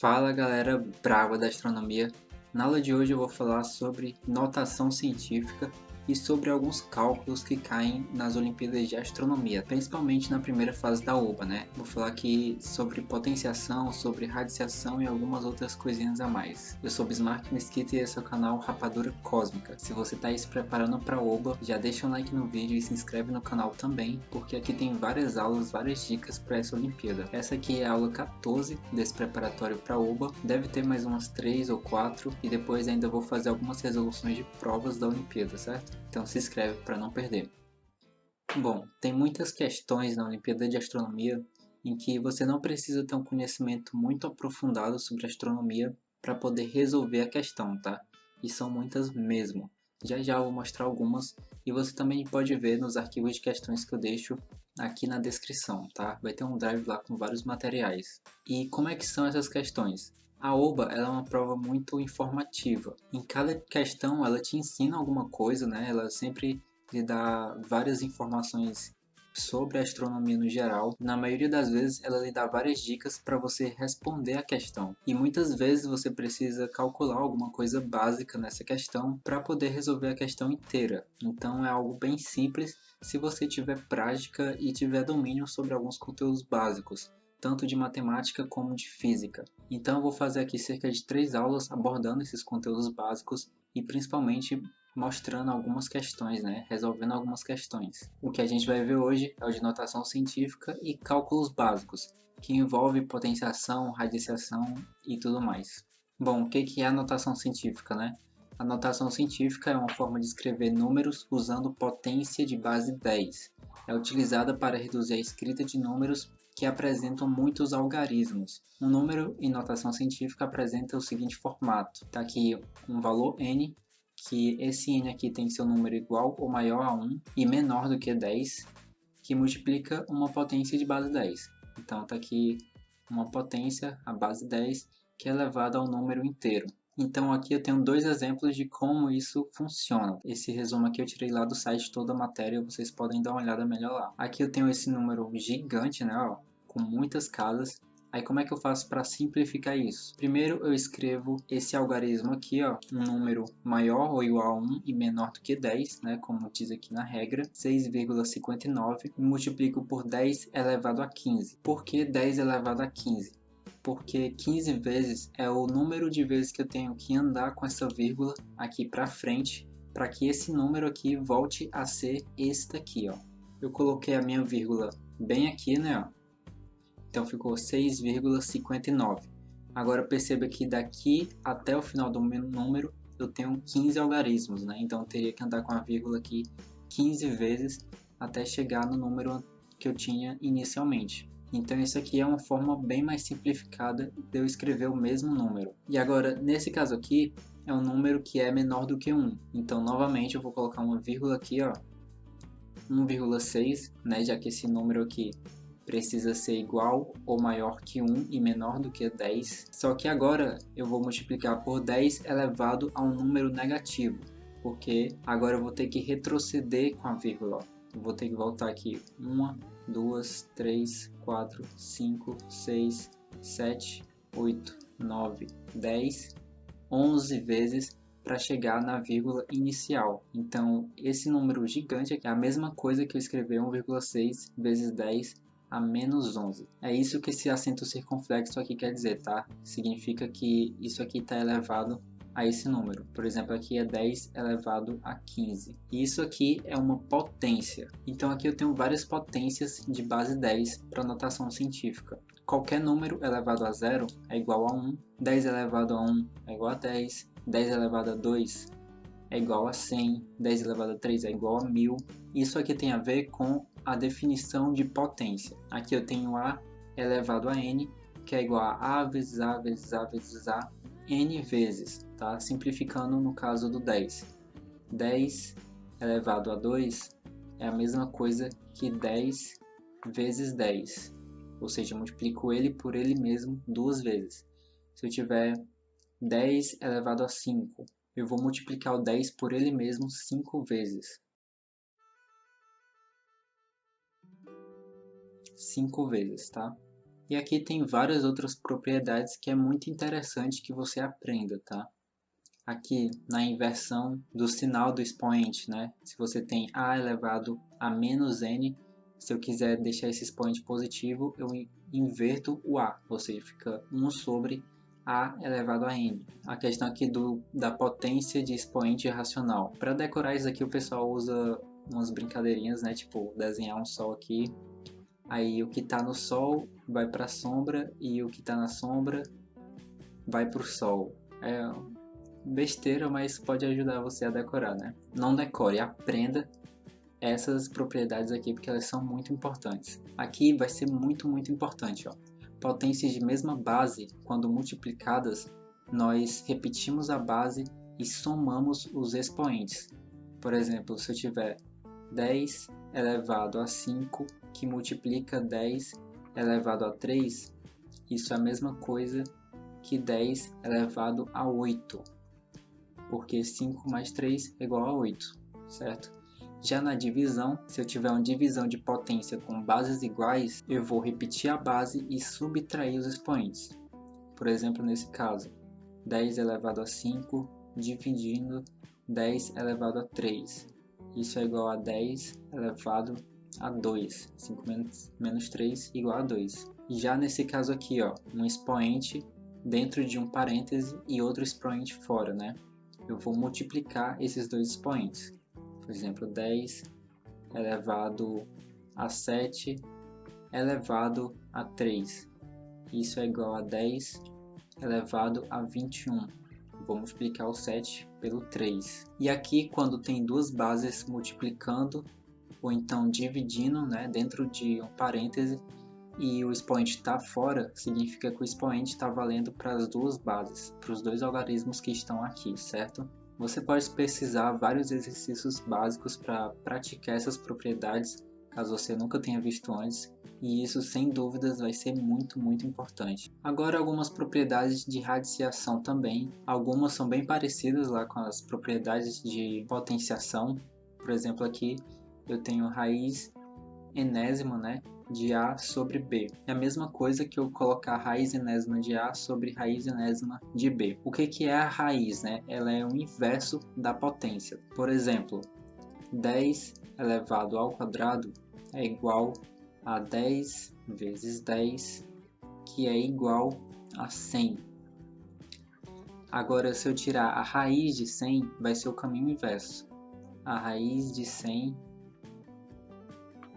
Fala galera brava da astronomia, na aula de hoje eu vou falar sobre notação científica e sobre alguns cálculos que caem nas Olimpíadas de Astronomia, principalmente na primeira fase da OBA, né? Vou falar aqui sobre potenciação, sobre radiciação e algumas outras coisinhas a mais. Eu sou Bismarck Mesquita e esse é o canal Rapadura Cósmica. Se você está aí se preparando para a OBA, já deixa um like no vídeo e se inscreve no canal também, porque aqui tem várias aulas, várias dicas para essa Olimpíada. Essa aqui é a aula 14 desse preparatório para a OBA, deve ter mais umas 3 ou 4 e depois ainda vou fazer algumas resoluções de provas da Olimpíada, certo? Então se inscreve para não perder. Bom, tem muitas questões na Olimpíada de Astronomia em que você não precisa ter um conhecimento muito aprofundado sobre astronomia para poder resolver a questão, tá? E são muitas mesmo. Já já eu vou mostrar algumas e você também pode ver nos arquivos de questões que eu deixo aqui na descrição, tá? Vai ter um drive lá com vários materiais. E como é que são essas questões? A OBA ela é uma prova muito informativa. Em cada questão ela te ensina alguma coisa, né? Ela sempre lhe dá várias informações sobre a astronomia no geral. Na maioria das vezes ela lhe dá várias dicas para você responder a questão. E muitas vezes você precisa calcular alguma coisa básica nessa questão para poder resolver a questão inteira. Então é algo bem simples se você tiver prática e tiver domínio sobre alguns conteúdos básicos, tanto de matemática como de física. Então eu vou fazer aqui cerca de 3 aulas abordando esses conteúdos básicos e principalmente mostrando algumas questões, né? Resolvendo algumas questões. O que a gente vai ver hoje é o de notação científica e cálculos básicos, que envolve potenciação, radiciação e tudo mais. Bom, o que é a notação científica, né? A notação científica é uma forma de escrever números usando potência de base 10. É utilizada para reduzir a escrita de números que apresentam muitos algarismos. Um número em notação científica apresenta o seguinte formato. Está aqui um valor n, que esse n aqui tem seu número igual ou maior a 1 e menor do que 10, que multiplica uma potência de base 10. Então está aqui uma potência, a base 10, que é elevada ao número inteiro. Então aqui eu tenho dois exemplos de como isso funciona. Esse resumo aqui eu tirei lá do site toda a matéria, vocês podem dar uma olhada melhor lá. Aqui eu tenho esse número gigante, né, ó, com muitas casas. Aí como é que eu faço para simplificar isso? Primeiro eu escrevo esse algarismo aqui, ó, um número maior ou igual a 1 e menor do que 10, né, como diz aqui na regra, 6,59, e multiplico por 10 elevado a 15. Por que 10 elevado a 15? Porque 15 vezes é o número de vezes que eu tenho que andar com essa vírgula aqui para frente, para que esse número aqui volte a ser esse daqui, ó. Eu coloquei a minha vírgula bem aqui, né, ó. Então ficou 6,59. Agora perceba que daqui até o final do meu número eu tenho 15 algarismos, né? Então eu teria que andar com a vírgula aqui 15 vezes até chegar no número que eu tinha inicialmente. Então isso aqui é uma forma bem mais simplificada de eu escrever o mesmo número. E agora, nesse caso aqui, é um número que é menor do que 1. Então novamente eu vou colocar uma vírgula aqui, ó, 1,6, né? Já que esse número aqui precisa ser igual ou maior que 1 e menor do que 10. Só que agora eu vou multiplicar por 10 elevado a um número negativo, porque agora eu vou ter que retroceder com a vírgula. Eu vou ter que voltar aqui 1, 2, 3, 4, 5, 6, 7, 8, 9, 10, 11 vezes para chegar na vírgula inicial. Então esse número gigante aqui é a mesma coisa que eu escrever 1,6 vezes 10 a menos 11. É isso que esse acento circunflexo aqui quer dizer, tá? Significa que isso aqui está elevado a esse número. Por exemplo, aqui é 10 elevado a 15. E isso aqui é uma potência. Então aqui eu tenho várias potências de base 10 para notação científica. Qualquer número elevado a 0 é igual a 1, 10 elevado a 1 é igual a 10, 10 elevado a 2 é igual a 100, 10 elevado a 3 é igual a 1000. Isso aqui tem a ver com a definição de potência. Aqui eu tenho A elevado a N, que é igual a vezes A vezes A vezes A, N vezes, tá? Simplificando no caso do 10. 10 elevado a 2 é a mesma coisa que 10 vezes 10, ou seja, eu multiplico ele por ele mesmo duas vezes. Se eu tiver 10 elevado a 5, eu vou multiplicar o 10 por ele mesmo 5 vezes. 5 vezes, tá? E aqui tem várias outras propriedades que é muito interessante que você aprenda, tá? Aqui na inversão do sinal do expoente, né? Se você tem a elevado a menos n, se eu quiser deixar esse expoente positivo, eu inverto o a, ou seja, fica 1 sobre a elevado a n. A questão aqui da potência de expoente racional. Para decorar isso aqui, o pessoal usa umas brincadeirinhas, né? Tipo, desenhar um sol aqui. Aí o que está no sol vai para a sombra e o que está na sombra vai para o sol. É besteira, mas pode ajudar você a decorar, né? Não decore, aprenda essas propriedades aqui porque elas são muito importantes. Aqui vai ser muito importante, ó. Potências de mesma base, quando multiplicadas, nós repetimos a base e somamos os expoentes. Por exemplo, se eu tiver 10 elevado a 5 que multiplica 10 elevado a 3, isso é a mesma coisa que 10 elevado a 8, porque 5 mais 3 é igual a 8, certo? Já na divisão, se eu tiver uma divisão de potência com bases iguais, eu vou repetir a base e subtrair os expoentes. Por exemplo, nesse caso, 10 elevado a 5 dividindo 10 elevado a 3. Isso é igual a 10 elevado a 2. 5 menos 3 igual a 2. Já nesse caso aqui, ó, um expoente dentro de um parêntese e outro expoente fora, né? Eu vou multiplicar esses dois expoentes. Por exemplo, 10 elevado a 7 elevado a 3. Isso é igual a 10 elevado a 21. Vou multiplicar o 7 pelo 3. E aqui, quando tem duas bases multiplicando, ou então dividindo, né, dentro de um parêntese, e o expoente está fora, significa que o expoente está valendo para as duas bases, para os dois algarismos que estão aqui, certo? Você pode pesquisar vários exercícios básicos para praticar essas propriedades, caso você nunca tenha visto antes, e isso sem dúvidas vai ser muito importante. Agora algumas propriedades de radiciação também, algumas são bem parecidas lá com as propriedades de potenciação. Por exemplo, aqui eu tenho raiz enésima, né, de A sobre B. É a mesma coisa que eu colocar raiz enésima de A sobre raiz enésima de B. O que é a raiz, né? Ela é o inverso da potência. Por exemplo, 10 elevado ao quadrado é igual a 10 vezes 10, que é igual a 100. Agora, se eu tirar a raiz de 100, vai ser o caminho inverso. A raiz de 100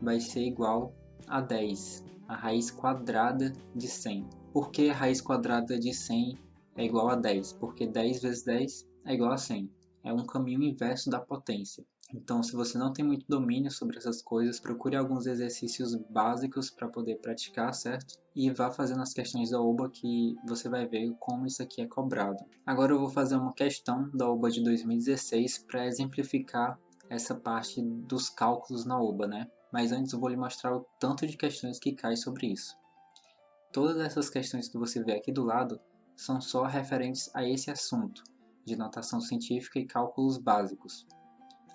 vai ser igual a 10, a raiz quadrada de 100. Por que a raiz quadrada de 100 é igual a 10? Porque 10 vezes 10 é igual a 100. É um caminho inverso da potência. Então, se você não tem muito domínio sobre essas coisas, procure alguns exercícios básicos para poder praticar, certo? E vá fazendo as questões da OBA que você vai ver como isso aqui é cobrado. Agora eu vou fazer uma questão da OBA de 2016 para exemplificar essa parte dos cálculos na OBA, né? Mas antes eu vou lhe mostrar o tanto de questões que cai sobre isso. Todas essas questões que você vê aqui do lado são só referentes a esse assunto, de notação científica e cálculos básicos.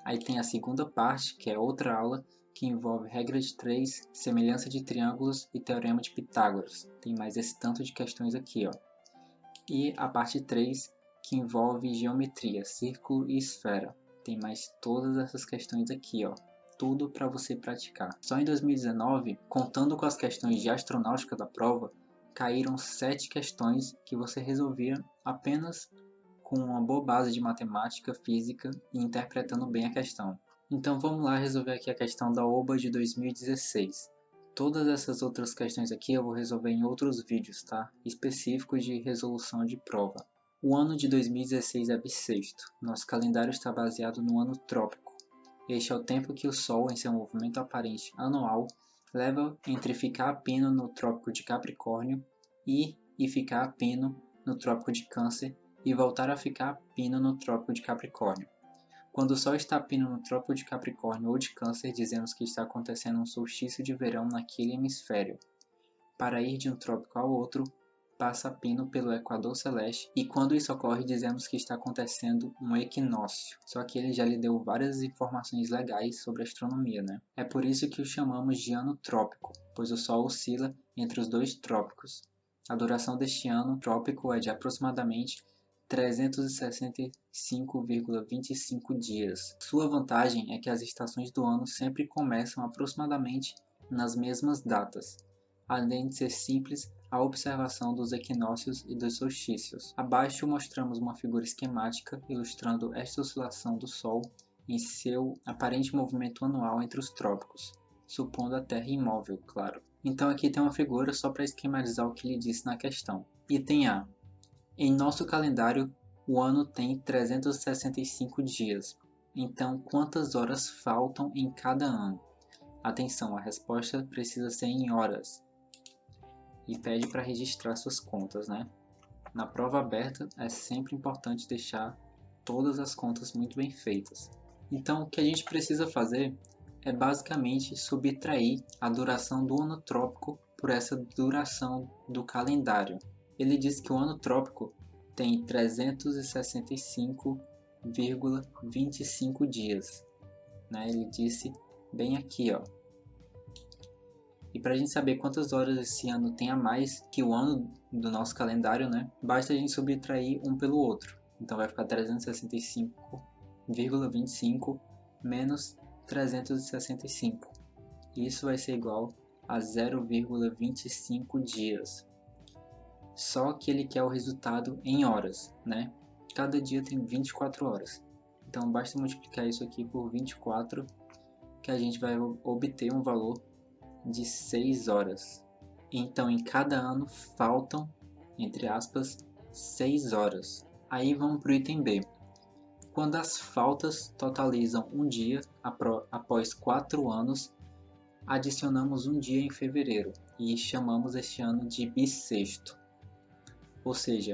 Aí tem a segunda parte, que é outra aula, que envolve regra de 3, semelhança de triângulos e teorema de Pitágoras. Tem mais esse tanto de questões aqui, ó. E a parte 3, que envolve geometria, círculo e esfera. Tem mais todas essas questões aqui, ó. Tudo para você praticar. Só em 2019, contando com as questões de astronáutica da prova, caíram 7 questões que você resolvia apenas com uma boa base de matemática, física e interpretando bem a questão. Então vamos lá resolver aqui a questão da OBA de 2016. Todas essas outras questões aqui eu vou resolver em outros vídeos, tá? Específicos de resolução de prova. O ano de 2016 é bissexto. Nosso calendário está baseado no ano trópico. Este é o tempo que o Sol, em seu movimento aparente anual, leva entre ficar a pino no Trópico de Capricórnio e ficar a pino no Trópico de Câncer e voltar a ficar a pino no Trópico de Capricórnio. Quando o Sol está a pino no Trópico de Capricórnio ou de Câncer, dizemos que está acontecendo um solstício de verão naquele hemisfério. Para ir de um trópico ao outro, passa a pino pelo equador celeste, e quando isso ocorre dizemos que está acontecendo um equinócio. Só que ele já lhe deu várias informações legais sobre astronomia, né? É por isso que o chamamos de ano trópico, pois o Sol oscila entre os dois trópicos. A duração deste ano trópico é de aproximadamente 365,25 dias. Sua vantagem é que as estações do ano sempre começam aproximadamente nas mesmas datas, além de ser simples a observação dos equinócios e dos solstícios. Abaixo mostramos uma figura esquemática ilustrando esta oscilação do Sol em seu aparente movimento anual entre os trópicos, supondo a Terra imóvel, claro. Então aqui tem uma figura só para esquematizar o que ele disse na questão. Item A. Em nosso calendário, o ano tem 365 dias. Então, quantas horas faltam em cada ano? Atenção, a resposta precisa ser em horas. E pede para registrar suas contas, né? Na prova aberta, é sempre importante deixar todas as contas muito bem feitas. Então, o que a gente precisa fazer é basicamente subtrair a duração do ano trópico por essa duração do calendário. Ele diz que o ano trópico tem 365,25 dias, né? Ele disse bem aqui, ó. E para a gente saber quantas horas esse ano tem a mais que o ano do nosso calendário, né? Basta a gente subtrair um pelo outro. Então vai ficar 365,25 menos 365. Isso vai ser igual a 0,25 dias. Só que ele quer o resultado em horas, né? Cada dia tem 24 horas. Então basta multiplicar isso aqui por 24 que a gente vai obter um valor de 6 horas. Então em cada ano faltam, entre aspas, 6 horas. Aí vamos para o item B. Quando as faltas totalizam um dia após 4 anos, adicionamos um dia em fevereiro e chamamos este ano de bissexto. Ou seja,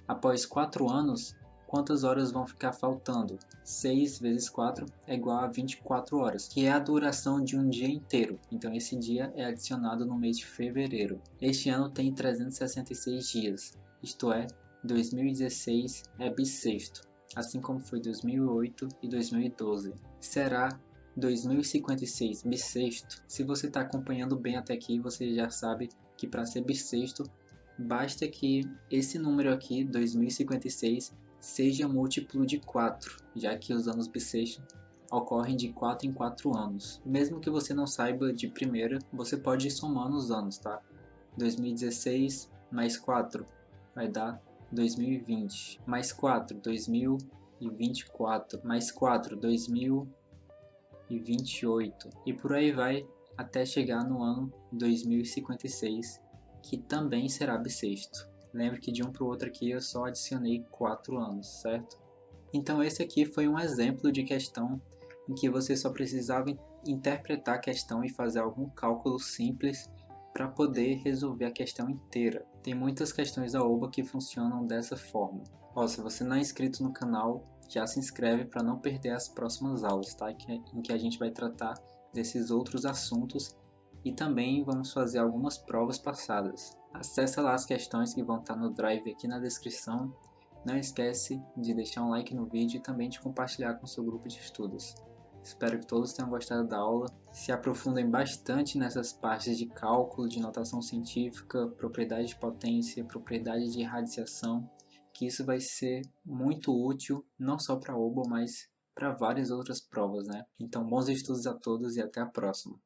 após 4 anos, quantas horas vão ficar faltando? 6 vezes 4 é igual a 24 horas, que é a duração de um dia inteiro. Então esse dia é adicionado no mês de fevereiro. Este ano tem 366 dias, isto é, 2016 é bissexto, assim como foi 2008 e 2012. Será 2056 bissexto? Se você está acompanhando bem até aqui, você já sabe que para ser bissexto, basta que esse número aqui, 2056, seja múltiplo de 4, já que os anos bissextos ocorrem de 4 em 4 anos. Mesmo que você não saiba de primeira, você pode ir somando os anos, tá? 2016 mais 4 vai dar 2020, mais 4, 2024, mais 4, 2028, e por aí vai até chegar no ano 2056, que também será bissexto. Lembre que de um para o outro aqui eu só adicionei 4 anos, certo? Então esse aqui foi um exemplo de questão em que você só precisava interpretar a questão e fazer algum cálculo simples para poder resolver a questão inteira. Tem muitas questões da OBA que funcionam dessa forma. Ó, se você não é inscrito no canal, já se inscreve para não perder as próximas aulas, tá? Em que a gente vai tratar desses outros assuntos e também vamos fazer algumas provas passadas. Acesse lá as questões que vão estar no Drive aqui na descrição. Não esquece de deixar um like no vídeo e também de compartilhar com seu grupo de estudos. Espero que todos tenham gostado da aula. Se aprofundem bastante nessas partes de cálculo, de notação científica, propriedade de potência, propriedade de radiação, que isso vai ser muito útil não só para a OBA, mas para várias outras provas, né? Então, bons estudos a todos e até a próxima.